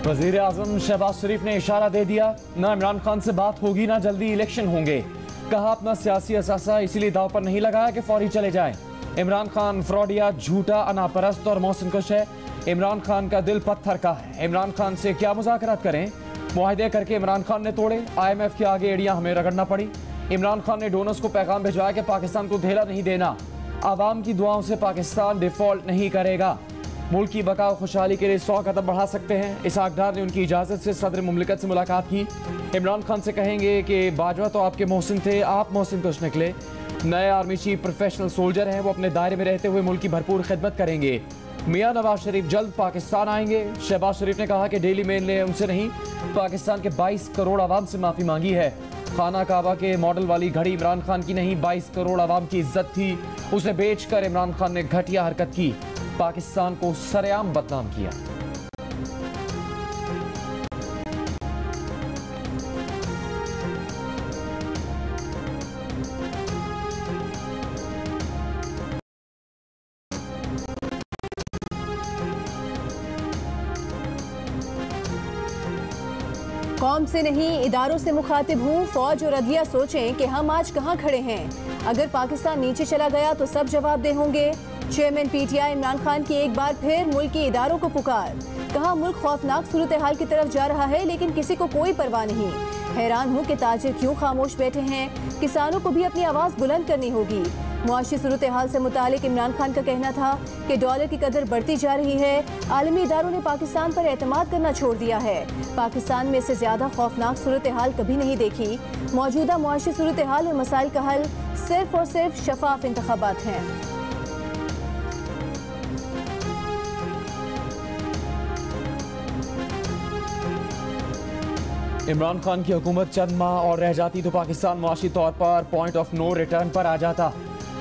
वजीर आजम शहबाज शरीफ ने इशारा दे दिया, ना इमरान खान से बात होगी ना जल्दी इलेक्शन होंगे। कहा अपना सियासी असासा इसीलिए दाव पर नहीं लगाया कि फौरी चले जाएं। इमरान खान फ्रॉडिया, झूठा, अनापरस्त और मोहसिन कुश है। इमरान खान का दिल पत्थर का है। इमरान खान से क्या मुज़ाकरात करें? मुआहदे करके इमरान खान ने तोड़े। IMF के आगे एड़ियां हमें रगड़ना पड़ी। इमरान खान ने डोनर्स को पैगाम भिजवाया कि पाकिस्तान को धेला नहीं देना। आवाम की दुआओं से पाकिस्तान डिफॉल्ट नहीं करेगा। मुल्क की बका और खुशहाली के लिए 100 कदम बढ़ा सकते हैं। इसहाक डार ने उनकी इजाज़त से सदर मुमलिकत से मुलाकात की। इमरान खान से कहेंगे कि बाजवा तो आपके मोहसिन थे, आप मोहसिन कुछ निकले। नए आर्मी चीफ प्रोफेशनल सोल्जर हैं, वो अपने दायरे में रहते हुए मुल्क की भरपूर खिदमत करेंगे। मियां नवाज शरीफ जल्द पाकिस्तान आएंगे। शहबाज शरीफ ने कहा कि डेली मेल ने उनसे नहीं, पाकिस्तान के 22 करोड़ आवाम से माफ़ी मांगी है। खाना काबा के मॉडल वाली घड़ी इमरान खान की नहीं, 22 करोड़ आवाम की इज्जत थी। उसे बेचकर इमरान खान ने घटिया हरकत की, पाकिस्तान को सरेआम बदनाम किया। कौम से नहीं इदारों से मुखातिब हूँ। फौज और अदलिया सोचें कि हम आज कहाँ खड़े हैं। अगर पाकिस्तान नीचे चला गया तो सब जवाबदेह होंगे। चेयरमैन PTI इमरान खान की एक बार फिर मुल्क के इदारों को पुकार। कहा मुल्क खौफनाक सूरत हाल की तरफ जा रहा है, लेकिन किसी को कोई परवाह नहीं। हैरान हूँ कि ताजिर क्यों खामोश बैठे हैं। किसानों को भी अपनी आवाज़ बुलंद करनी होगी। मुआशी सूरत हाल से मुतालिक इमरान खान का कहना था कि डॉलर की कदर बढ़ती जा रही है। आलमी इदारों ने पाकिस्तान पर एतमाद करना छोड़ दिया है। पाकिस्तान में इससे ज़्यादा खौफनाक सूरत हाल कभी नहीं देखी। मौजूदा मुआशी सूरत हाल और मसाइल का हल सिर्फ और सिर्फ शफाफ इंतखाबात हैं। इमरान खान की हुकूमत चंद माह और रह जाती तो पाकिस्तान मुआशी तौर पर पॉइंट ऑफ नो रिटर्न पर आ जाता।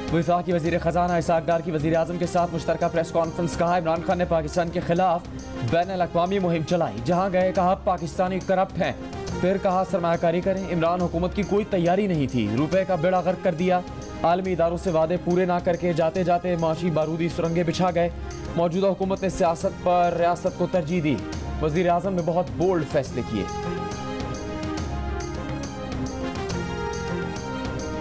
वफाकी वज़ीर ख़जाना इसहाक डार की वज़ीर आज़म के साथ मुश्तरका प्रेस कॉन्फ्रेंस। कहा इमरान खान ने पाकिस्तान के खिलाफ बैनुल-अक़वामी मुहिम चलाई। जहाँ गए कहा पाकिस्तानी करप्ट हैं, फिर कहा सरमायाकारी करें। इमरान हुकूमत की कोई तैयारी नहीं थी, रुपए का बेड़ा गर्क कर दिया। आलमी इदारों से वादे पूरे ना करके जाते जाते माशी बारूदी सुरंगे बिछा गए। मौजूदा हुकूमत ने सियासत पर रियासत को तरजीह दी। वज़ीर आज़म ने बहुत बोल्ड फैसले किए।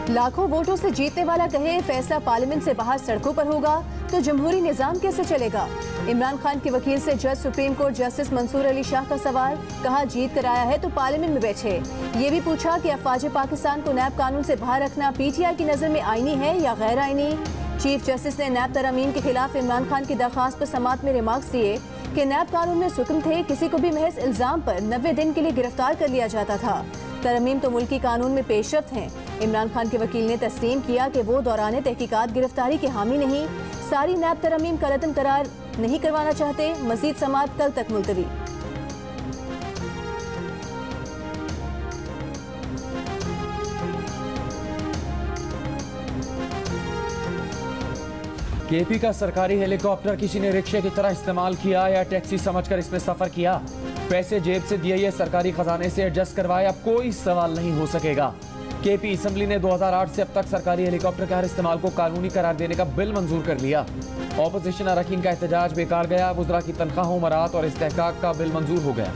लाखों वोटों से जीतने वाला कहे फैसला पार्लियामेंट से बाहर सड़कों पर होगा तो जमहूरी निजाम कैसे चलेगा। इमरान खान के वकील से जज supreme court justice Mansoor Ali Shah का सवाल। कहा जीत कर आया है तो पार्लियामेंट में बैठे। ये भी पूछा कि अफवाज पाकिस्तान को नैब कानून से बाहर रखना PTI की नजर में आईनी है या गैर आईनी। चीफ जस्टिस ने नैब तरमीम के खिलाफ इमरान खान की दरख्वास्त पर समाअत में रिमार्क्स दिए कि नैब कानून में सुकम थे, किसी को भी महज इल्जाम पर 90 दिन के लिए गिरफ्तार कर लिया जाता था। तरमीम तो मुल्की कानून में पेशरफ्त हैं। इमरान खान के वकील ने तस्लीम किया कि वो दौरान तहकीकात गिरफ्तारी के हामी नहीं। सारी नैब तरमीम का रद्द करार नहीं करवाना चाहते। मजीद समाअत कल तक मुलतवी। KP का सरकारी हेलीकॉप्टर किसी ने रिक्शे की तरह इस्तेमाल किया या टैक्सी समझकर इसमें सफर किया। पैसे जेब से दिए या सरकारी खजाने से एडजस्ट करवाए, अब कोई सवाल नहीं हो सकेगा। KP असम्बली ने 2008 से अब तक सरकारी हेलीकॉप्टर के हर इस्तेमाल को कानूनी करार देने का बिल मंजूर कर लिया। ऑपोजिशन अरकान का एहतजाज बेकार गया। वज़रा की तनख्वाहों, मरात और इस्तेहकाक का बिल मंजूर हो गया।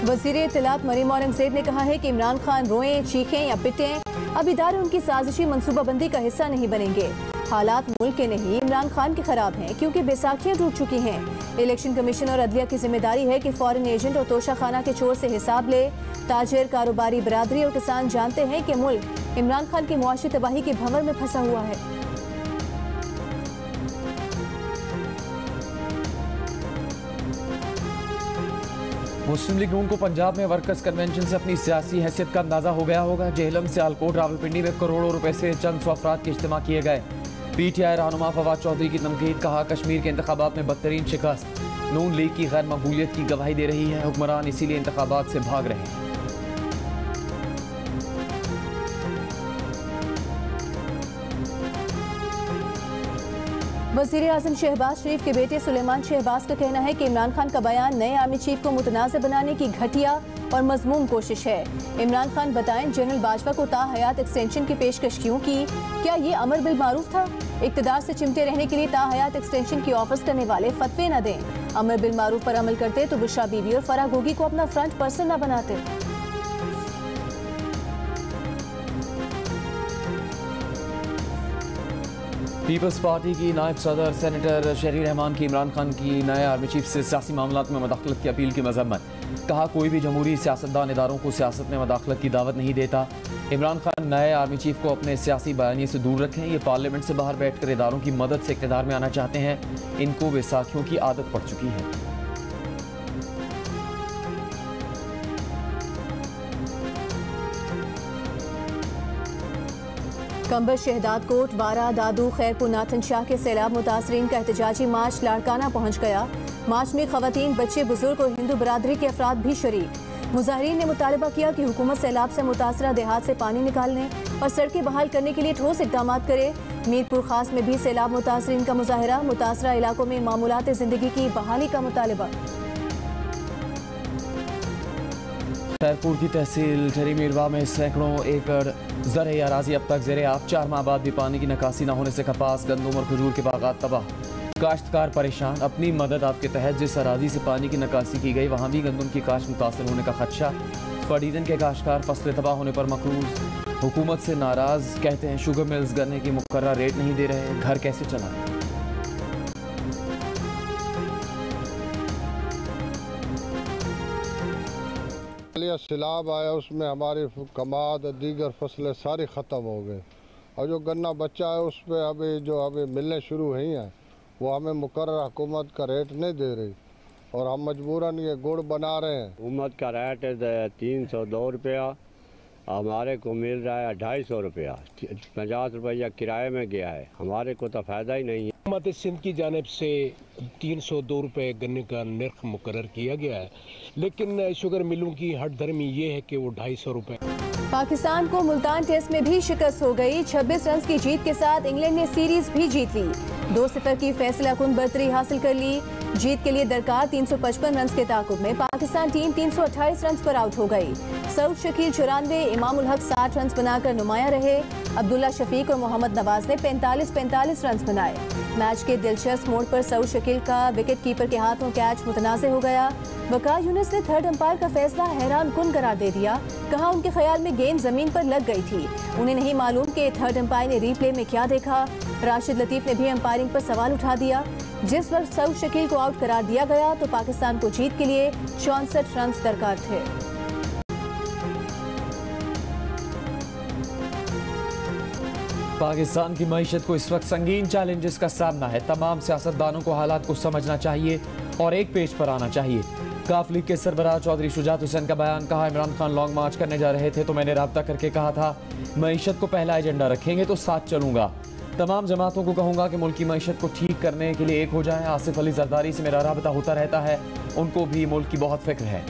वज़ीर इत्तलात मरीम औरंगज़ेब ने कहा है कि इमरान खान रोएं, चीखें या पिटें, अब इदारे उनकी साजिशी मनसूबाबंदी का हिस्सा नहीं बनेंगे। हालात मुल्क के नहीं इमरान खान के खराब हैं, क्योंकि बैसाखियां टूट चुकी हैं। इलेक्शन कमीशन और अदलिया की जिम्मेदारी है कि फॉरेन एजेंट और तोशाखाना के चोर से हिसाब ले। ताजिर, कारोबारी बरादरी और किसान जानते हैं कि मुल्क इमरान खान की मुआशी तबाही के भंवर में फंसा हुआ है। मुस्लिम लीग नून को पंजाब में वर्कर्स कन्वेंशन से अपनी सियासी हैसियत का अंदाजा हो गया होगा। जेहलम, सियालकोट, रावलपिंडी में करोड़ों रुपए से चंद सौ अफराद के इज्तिमा किए गए। PTI रहनुमा फवाद चौधरी की तनकीद। कहा कश्मीर के इंतखाबात में बदतरीन शिकस्त नून लीग की गैर मकबूलियत की गवाही दे रही है। हुक्मरान इसीलिए इंतखाबात से भाग रहे हैं। वज़ीर आज़म शहबाज शरीफ के बेटे सुलेमान शहबाज का कहना है कि इमरान खान का बयान नए आर्मी चीफ को मुतनाज़ बनाने की घटिया और मजमूम कोशिश है। इमरान खान बताएं जनरल बाजवा को ताहयात एक्सटेंशन की पेशकश क्यों की? क्या ये अमर बिल मारूफ था? इक़्तिदार से चिमटे रहने के लिए ताहयात एक्सटेंशन की ऑफर्स करने वाले फतवे न दें। अमर बिल मारूफ पर अमल करते तो बुशरा बीबी और फराह गोगी को अपना फ्रंट पर्सन न बनाते। पीपल्स पार्टी की नायब सदर सेनेटर शहरी रहमान की इमरान खान की नए आर्मी चीफ से सियासी मामलात में मदाखलत की अपील की मजम्मत। कहा कोई भी जमहूरी सियासतदान इदारों को सियासत में मदाखलत की दावत नहीं देता। इमरान खान नए आर्मी चीफ को अपने सियासी बयानी से दूर रखें। ये पार्लियामेंट से बाहर बैठकर इदारों की मदद से इक़्तिदार में आना चाहते हैं। इनको बैसाखियों की आदत पड़ चुकी है। कंबर शहदाद कोट, वारा, दादू, खैरपुर, नाथन शाह के सैलाब मुतासरीन का एहतजाजी मार्च लाड़काना पहुँच गया। मार्च में खवातीन, बच्चे, बुजुर्ग और हिंदू बरादरी के अफराद भी शरीक। मुजाहिरीन ने मुतालबा किया कि हुकूमत सैलाब से मुतासरा देहात से पानी निकालने और सड़कें बहाल करने के लिए ठोस इक़दाम करे। मीरपुर खास में भी सैलाब मुतासरीन का मुजाहरा, मुतासरा इलाकों में मामूलात ज़िंदगी की बहाली का मुतालबा। खैरपुर की तहसील ठरी मीरवा में सैकड़ों एकड़ ज़रई अराजी अब तक ज़ेरे आब। 4 माह बाद भी पानी की निकासी न होने से कपास, गंदम और खजूर के बागात तबाह। काश्तकार परेशान। अपनी मदद आपके तहत जिस अराजी से पानी की निकासी की गई वहाँ भी गंदम की काश्त मुतासर होने का खदशा। पडीदन के काश्तकार फसलें तबाह होने पर मकरूज। हुकूमत से नाराज, कहते हैं शुगर मिल्स गन्ने की मुकर्रर रेट नहीं दे रहे, घर कैसे चलाएं। सैलाब आया उसमें हमारी कमाद दीगर फसलें सारी ख़त्म हो गई और जो गन्ना बच्चा है उस पर अभी मिलने शुरू हुई हैं वो हमें मुकर्रर हुकूमत का रेट नहीं दे रही और हम मजबूरन ये गुड़ बना रहे हैं। हुकूमत का रेट 302 रुपया, हमारे को मिल रहा है 250 रुपया। 50 रुपया किराए में गया है, हमारे को तो फ़ायदा ही नहीं है। हुकूमत सिंध की जानिब से 302 रुपये गन्ने का नर्ख मुकर्रर किया गया है, लेकिन शुगर मिलों की हट धर्मी ये है कि वो 250 रुपये। पाकिस्तान को मुल्तान टेस्ट में भी शिकस्त हो गई। 26 रन की जीत के साथ इंग्लैंड ने सीरीज भी जीत ली। 2-0 की फैसला कुन बर्तरी हासिल कर ली। जीत के लिए दरकार 355 रन के ताकुब में पाकिस्तान टीम 328 रन पर आउट हो गई। सऊद शकील 94, इमामुल हक 60 रन बनाकर नुमाया रहे। अब्दुल्ला शफीक और मोहम्मद नवाज ने 45 रन बनाए। मैच के दिलचस्प मोड़ पर सऊद शकील का विकेट कीपर के हाथों कैच मुतनाज़ हो गया। वकार यूनुस ने थर्ड अंपायर का फैसला हैरान कुन करार दे दिया। कहा उनके ख्याल में गेंद जमीन पर लग गई थी, उन्हें नहीं मालूम कि थर्ड अंपायर ने रीप्ले में क्या देखा। राशिद लतीफ ने भी अंपायरिंग पर सवाल उठा दिया। जिस वक्त सऊद शकील को आउट करार दिया गया तो पाकिस्तान को जीत के लिए 64 रन दरकार थे। पाकिस्तान की मईशत को इस वक्त संगीन चैलेंजेस का सामना है। तमाम सियासतदानों को हालात को समझना चाहिए और एक पेज पर आना चाहिए। काफ लीग के सरबराह चौधरी शुजात हुसैन का बयान। कहा इमरान खान लॉन्ग मार्च करने जा रहे थे तो मैंने राब्ता करके कहा था मईशत को पहला एजेंडा रखेंगे तो साथ चलूंगा। तमाम जमातों को कहूंगा कि मुल्क की मईशत को ठीक करने के लिए एक हो जाएं। आसिफ अली जरदारी से मेरा राब्ता होता रहता है, उनको भी मुल्क की बहुत फिक्र है।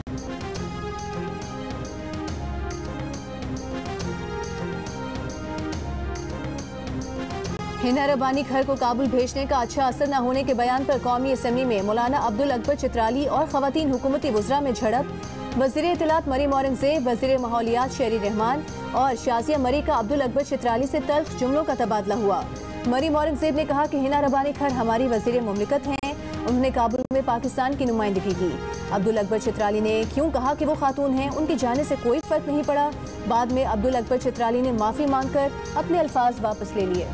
हिना रब्बानी घर को काबुल भेजने का अच्छा असर न होने के बयान पर कौमी असम्बली में मौलाना अब्दुल अकबर चित्राली और खवातीन हुकूमती वज़रा में झड़प। वज़ीर इत्तलात मरीम औरंगज़ेब, वज़ीर माहौलियात शहरी रहमान और शाजिया मरी का अब्दुल अकबर चित्राली से तल्ख जुमलों का तबादला हुआ। मरीम औरंगज़ेब ने कहा कि हिना रब्बानी खर हमारी वज़ीर मुमलिकत हैं। उन्होंने काबुल में पाकिस्तान की नुमाइंदगी की। अब्दुल अकबर चित्राली ने क्यों कहा कि वो खातून हैं, उनके जाने से कोई फ़र्क नहीं पड़ा। बाद में अब्दुल अकबर चित्राली ने माफ़ी मांगकर अपने अल्फाज वापस ले लिए।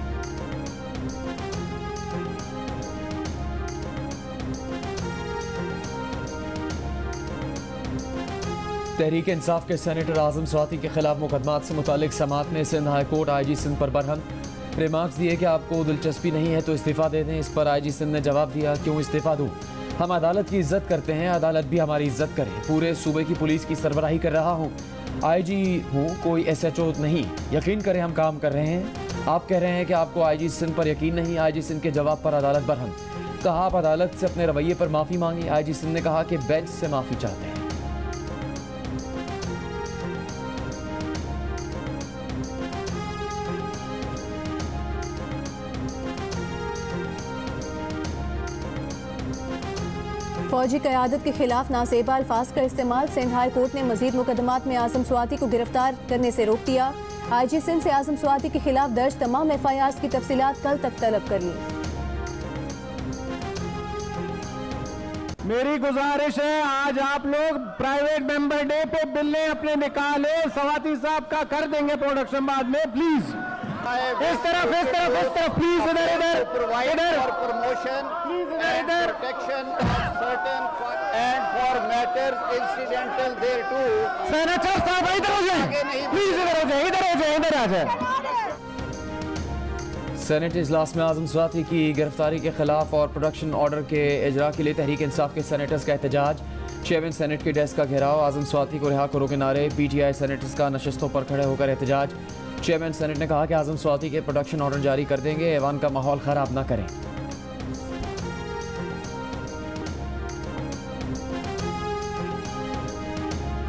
तहरीक इंसाफ के सेनेटर आजम स्वाति के खिलाफ मुकदमात से मुतालिक समात ने Sindh high court IG Sindh पर बरहम रिमार्क्स दिए कि आपको दिलचस्पी नहीं है तो इस्तीफ़ा दे दें। इस पर IG सिंध ने जवाब दिया, क्यों इस्तीफ़ा दूँ, हम अदालत की इज्जत करते हैं, अदालत भी हमारी इज्जत करे। पूरे सूबे की पुलिस की सरबराही कर रहा हूँ, IG हूँ, कोई SHO नहीं। यकीन करें हम काम कर रहे हैं। आप कह रहे हैं कि आपको IG सिंध पर यकीन नहीं। IG सिंध के जवाब पर अदालत बरहम। कहा आप अदालत से अपने रवैये पर माफ़ी मांगी। IG सिंध ने कहा कि बेंच से माफ़ी चाहते हैं। फौजी क़यादत के खिलाफ नासेबा अल्फाज का इस्तेमाल। सिंध हाई कोर्ट ने मजीद मुकदमात में आज़म स्वाति को गिरफ्तार करने से रोक दिया। IG सिंध से आज़म स्वाति के खिलाफ दर्ज तमाम FIRs की तफसीलात कल तक तलब कर ली। मेरी गुजारिश है, आज आप लोग प्राइवेट मेंबर डे पे बिल्ले अपने निकाले, स्वाति साहब का कर देंगे प्रोडक्शन बाद में, प्लीज इस तरफ प्लीज, इधर promotion and protection of certain and for matters incidental thereto. Senator साहब इधर हो जाए, प्लीज इधर आ जाए। सेनेट इजलास में आज़म स्वाति की गिरफ्तारी के खिलाफ और प्रोडक्शन ऑर्डर के इजरा के लिए तहरीक इंसाफ के सेनेटर्स का एहतजाज। चेयरमैन सेनेट के डेस्क का घेराव। आज़म स्वाति को रिहा करो के नारे। PTI सेनेटर्स का नशस्तों पर खड़े होकर एहतजाज। चेयरमैन सेनेट ने कहा कि आज़म स्वाति के प्रोडक्शन ऑर्डर जारी कर देंगे, ऐवान का माहौल खराब न करें।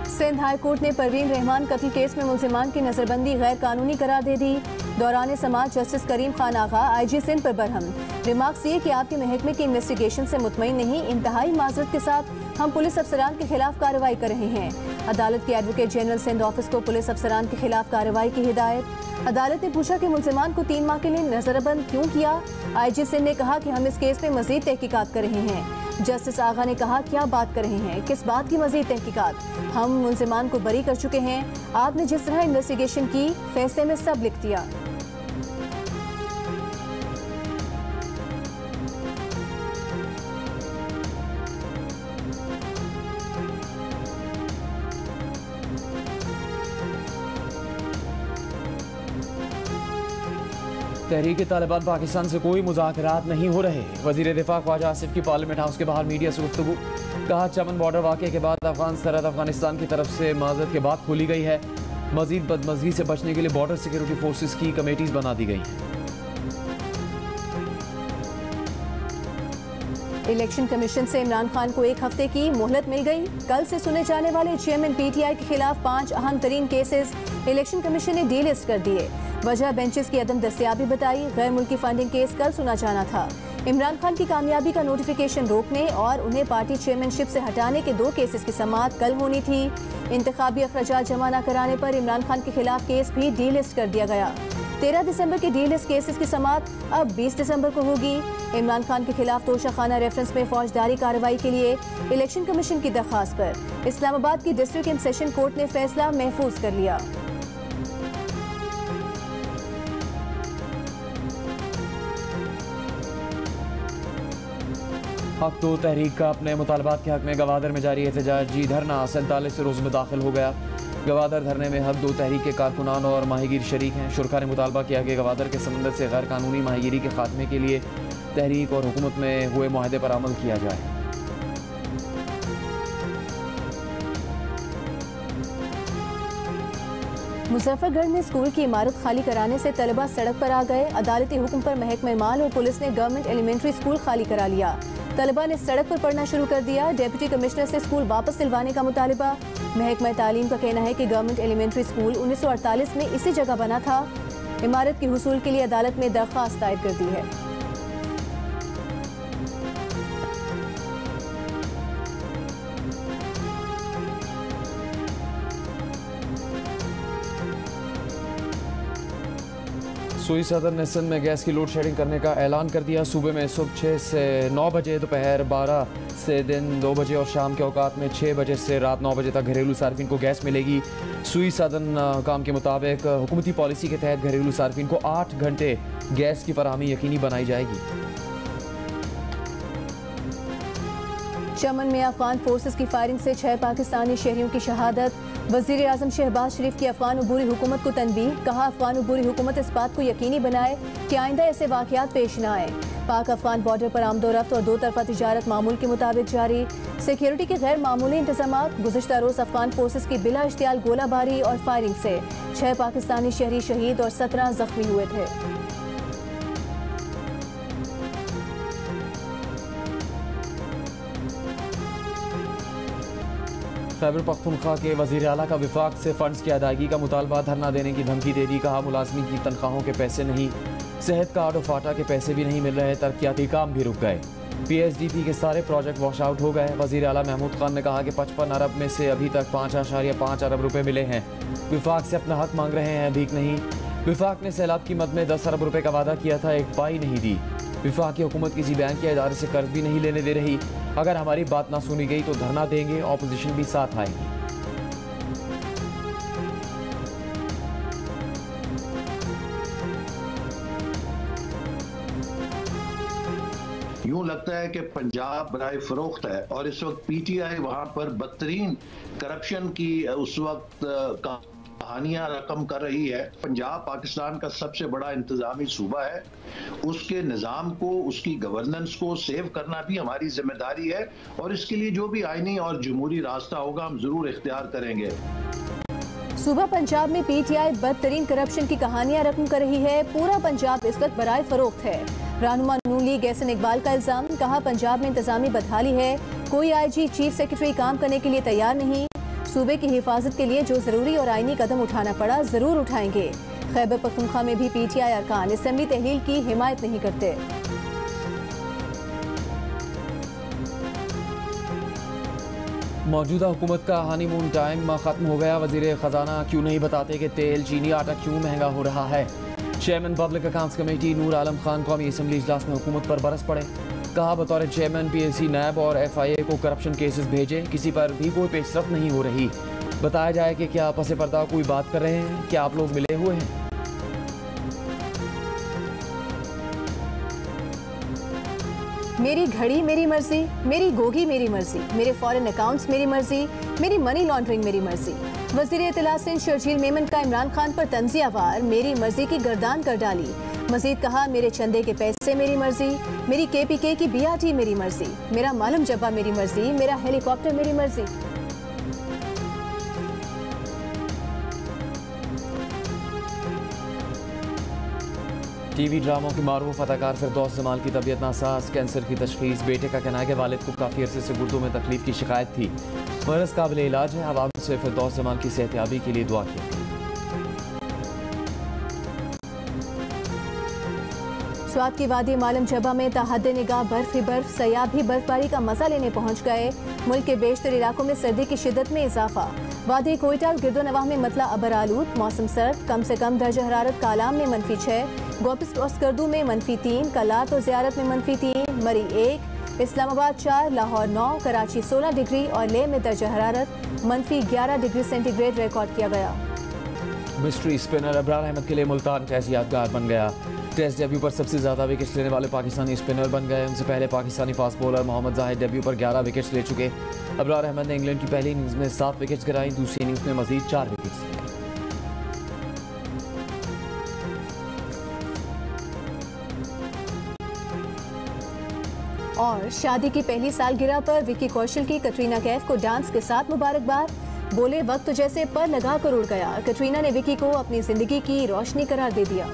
सिंध हाई कोर्ट ने परवीन रहमान कत्ल केस में मुलजिमान की नजरबंदी गैर कानूनी करार दे दी। दौरान समाज जस्टिस करीम खान आगा IG सिंध पर बरहम। रिमार्क्स ये कि आपके महकमे की इन्वेस्टिगेशन से मुतमईन नहीं, इंतहाई माजरत के साथ हम पुलिस अफसरान के खिलाफ कार्रवाई कर रहे हैं। अदालत के एडवोकेट जनरल सिंध ऑफिस को पुलिस अफसरान के खिलाफ कार्रवाई की हिदायत। अदालत ने पूछा कि मुलजिमान को 3 माह के लिए नजरबंद क्यों किया। IG सिंध ने कहा कि हम इस केस में मजीद तहकीकात कर रहे हैं। जस्टिस आगा ने कहा, क्या बात कर रहे हैं, किस बात की मजीद तहकीकात? हम मुलजिमान को बरी कर चुके हैं। आपने जिस तरह इन्वेस्टिगेशन की, फैसले में सब लिख दिया। तहरीक तालिबान पाकिस्तान से कोई मुज़ाकरात नहीं हो रहे। वज़ीर दिफा ख्वाजा आसिफ की पार्लियामेंट हाउस के बाहर मीडिया से गुफ्तगू। कहा, चमन बॉर्डर वाक़े के बाद अफगान सरहद अफगानिस्तान की तरफ से माज़रत के बाद खोली गई है। मज़ीद बदमज़गी से बचने के लिए बॉर्डर सिक्योरिटी फोर्सेस की कमेटीज़ बना दी गई हैं। इलेक्शन कमीशन से इमरान खान को 1 हफ्ते की मोहलत मिल गई। कल से सुने जाने वाले चेयरमैन PTI के खिलाफ 5 अहम तरीन केसेस इलेक्शन कमीशन ने डीलिस्ट कर दिए। वजह बेंचेस की अदम दस्तियाबी बताई। गैर मुल्की फंडिंग केस कल सुना जाना था। इमरान खान की कामयाबी का नोटिफिकेशन रोकने और उन्हें पार्टी चेयरमैनशिप से हटाने के 2 केसेस की समाअत कल होनी थी। इंतखाबी अखराजात जमा न कराने पर इमरान खान के खिलाफ केस भी डीलिस्ट कर दिया गया। 13 दिसंबर के डीलिस्ट केसेस की समाअत अब 20 दिसंबर को होगी। इमरान खान के खिलाफ तोशाखाना रेफरेंस में फौजदारी कार्रवाई के लिए इलेक्शन कमीशन की दरखास्त पर इस्लामाबाद की डिस्ट्रिक्ट एंड सेशन कोर्ट ने फैसला महफूज कर लिया। हक तो तहरीक का अपने मुतालबात के हक में गवादर में जारी एहतजाजी धरना 47 रोज़ में दाखिल हो गया। गवादर धरने में हक दो तहरीक के कारकुनान और माहीगीर शरीक हैं। शुरका ने मुतालबा किया कि गवादर के समंदर से गैर कानूनी माहीगीरी के खात्मे के लिए तहरीक और हुकूमत में हुए मुआहदे पर अमल किया जाए। मुजफ्फरगढ़ में स्कूल की इमारत खाली कराने से तलबा सड़क पर आ गए। अदालती हुक्म पर महकमा माल और पुलिस ने गवर्नमेंट एलिमेंट्री स्कूल खाली करा लिया। तलबा ने सड़क पर पढ़ना शुरू कर दिया। डिप्टी कमिश्नर से स्कूल वापस दिलवाने का मुतालिबा। महकमा तालीम का कहना है कि गवर्नमेंट एलिमेंट्री स्कूल 1948 में इसी जगह बना था। इमारत की हुसूल के लिए अदालत में दरख्वास्त दायर कर दी है। सूई सदर ने सिंध में गैस की लोड शेडिंग करने का ऐलान कर दिया। सूबे में सुबह 6 से 9 बजे, दोपहर 12 से दिन 2 बजे और शाम के औकात में 6 बजे से रात 9 बजे तक घरेलू सार्फिन को गैस मिलेगी। सूई सदन काम के मुताबिक हुकूमती पॉलिसी के तहत घरेलू सार्फिन को 8 घंटे गैस की फराहमी यकीनी बनाई जाएगी। चमन में अफगान फोर्सेस की फायरिंग से 6 पाकिस्तानी शहरियों की शहादत। वज़ीर आज़म शहबाज शरीफ की अफगान अबूरी हुकूमत को तनबीह। कहा, अफगान अबूरी हुकूमत इस बात को यकीनी बनाए कि आइंदा ऐसे वाक़यात पेश न आए। पाक अफगान बॉर्डर पर आमदोरफ्त और 2 तरफा तिजारत मामूल के मुताबिक जारी। सिक्योरिटी के गैर मामूली इंतजामात। गुज़िश्ता रोज़ अफगान फोर्सेस की बिला इश्तियाल गोलाबारी और फायरिंग से 6 पाकिस्तानी शहरी शहीद और 17 जख्मी हुए थे। खैबर पख्तूनख्वा के वज़ीर आला का विफाक से फंड्स की अदायगी का मुतालबा। धरना देने की धमकी दे दी। कहा, मुलाजमीन की तनख्वाहों के पैसे नहीं, सेहत कार्ड और फाटा के पैसे भी नहीं मिल रहे, तरक्याती काम भी रुक गए। PSDP के सारे प्रोजेक्ट वॉश आउट हो गए। वज़ीर आला महमूद खान ने कहा कि 55 अरब में से अभी तक 5.5 अरब रुपए मिले हैं। विफाक से अपना हक मांग रहे हैं, भीख नहीं। विफाक ने सैलाब की मद में 10 अरब रुपए का वादा किया था, एक पाई नहीं दी। विफाक की हुकूमत किसी बैंक या इदारे से कर्ज भी नहीं लेने दे रही। अगर हमारी बात ना सुनी गई तो धरना देंगे, ऑपोजिशन भी साथ आएगी। यूं लगता है कि पंजाब बराए फरोख्त है और इस वक्त PTI वहां पर बदतरीन करप्शन की उस वक्त कहानियां रकम कर रही है। पंजाब पाकिस्तान का सबसे बड़ा इंतजामी सूबा है, उसके निज़ाम को, उसकी गवर्नेंस को सेव करना भी हमारी जिम्मेदारी है और इसके लिए जो भी आईनी और जमहूरी रास्ता होगा हम जरूर इख्तियार करेंगे। सूबा पंजाब में PTI बदतरीन करप्शन की कहानियां रकम कर रही है। पूरा पंजाब इस वक्त बराए फरोख्त है। रहनुमा नून लीग एहसन इकबाल का इल्जाम, कहा पंजाब में इंतजामी बदहाली है, कोई IG चीफ सेक्रेटरी काम करने के लिए तैयार नहीं। सूबे की हिफाजत के लिए जो जरूरी और आईनी कदम उठाना पड़ा जरूर उठाएंगे। खैबर पख्तूनख्वा में भी PTI अरकान असेंबली तहलील की हिमायत नहीं करते। मौजूदा हुकूमत का हनीमून टाइम खत्म हो गया। वजीर खजाना क्यों नहीं बताते कि तेल, चीनी, आटा क्यों महंगा हो रहा है। Chairman public accounts committee Noor Alam Khan कौमी असम्बली इजलास में हुकूमत पर बरस पड़े। कहा बतौर चेयरमैन PLC नैब और FIA को करप्शन केसेस भेजे, किसी पर भी कोई पेशरफ नहीं हो रही। बताया जाए कि क्या पसे पर्दा कोई बात कर रहे हैं, क्या आप लोग मिले हुए हैं। मेरी घड़ी मेरी मर्जी, मेरी गोगी मेरी मर्जी, मेरे फॉरेन अकाउंट्स मेरी मर्जी, मेरी मनी लॉन्ड्रिंग मेरी मर्जी। वज़ीर इत्तला सिंध शर्जील मेमन का इमरान खान पर तंज़ियावार मेरी मर्जी की गर्दान कर डाली। मजीद कहा मेरे चंदे के पैसे मेरी मर्जी, मेरी KPK की BRT मेरी मर्जी, मेरा मालूम जब्बा मेरी मर्जी, मेरा हेलीकॉप्टर मेरी मर्जी। TV ड्रामों की मारूफ अदाकार फिरदौस जमाल की तबीयत नासाज, कैंसर की तशखीस। बेटे का कहना है कि वालिद को काफ़ी अरसे से गुर्दों में तकलीफ की शिकायत थी, मरज़ काबिल इलाज है। आवाम से फिरदौस जमाल की सेहतियाबी के लिए दुआ की। स्वात की वादी मालम जबा में ताहद निगाह बर्फ ही बर्फ, सयाब भी बर्फबारी का मजा लेने पहुंच गए। मुल्क के बेशतर इलाकों में सर्दी की शिद्दत में इजाफा। वादी कोयटा और गिरदोनवाह में मतला अबर आलूद, मौसम सर्द। कम से कम दर्जा हरारत कालाम में -6, गोपिस और स्कर्दू में -3, कलात और ज़ियारत में -3, मरी 1, इस्लामाबाद 4, लाहौर 9, कराची 16 डिग्री और लेह में दर्जा हरारत -11 डिग्री सेंटीग्रेड रिकॉर्ड किया गया। मिस्ट्री स्पिनर अबरार अहमद के लिए मुल्तान टेस्ट यादगार बन गया। टेस्ट डेब्यू पर सबसे ज़्यादा विकेट्स लेने वाले पाकिस्तानी स्पिनर बन गए। उनसे पहले Pakistani fast bowler Mohammad Zahid debut पर 11 विकेट्स ले चुके। अबरार अहमद ने इंग्लैंड की पहली इनिंग्स में 7 विकेट्स गिराई, दूसरी इनिंग्स में मजीद 4 विकेट्स लिए। और शादी की पहली सालगिरह पर विक्की कौशल की कटरीना कैफ को डांस के साथ मुबारकबाद। बोले वक्त जैसे पर लगा कर उड़ गया। कटरीना ने विक्की को अपनी जिंदगी की रोशनी करार दे दिया।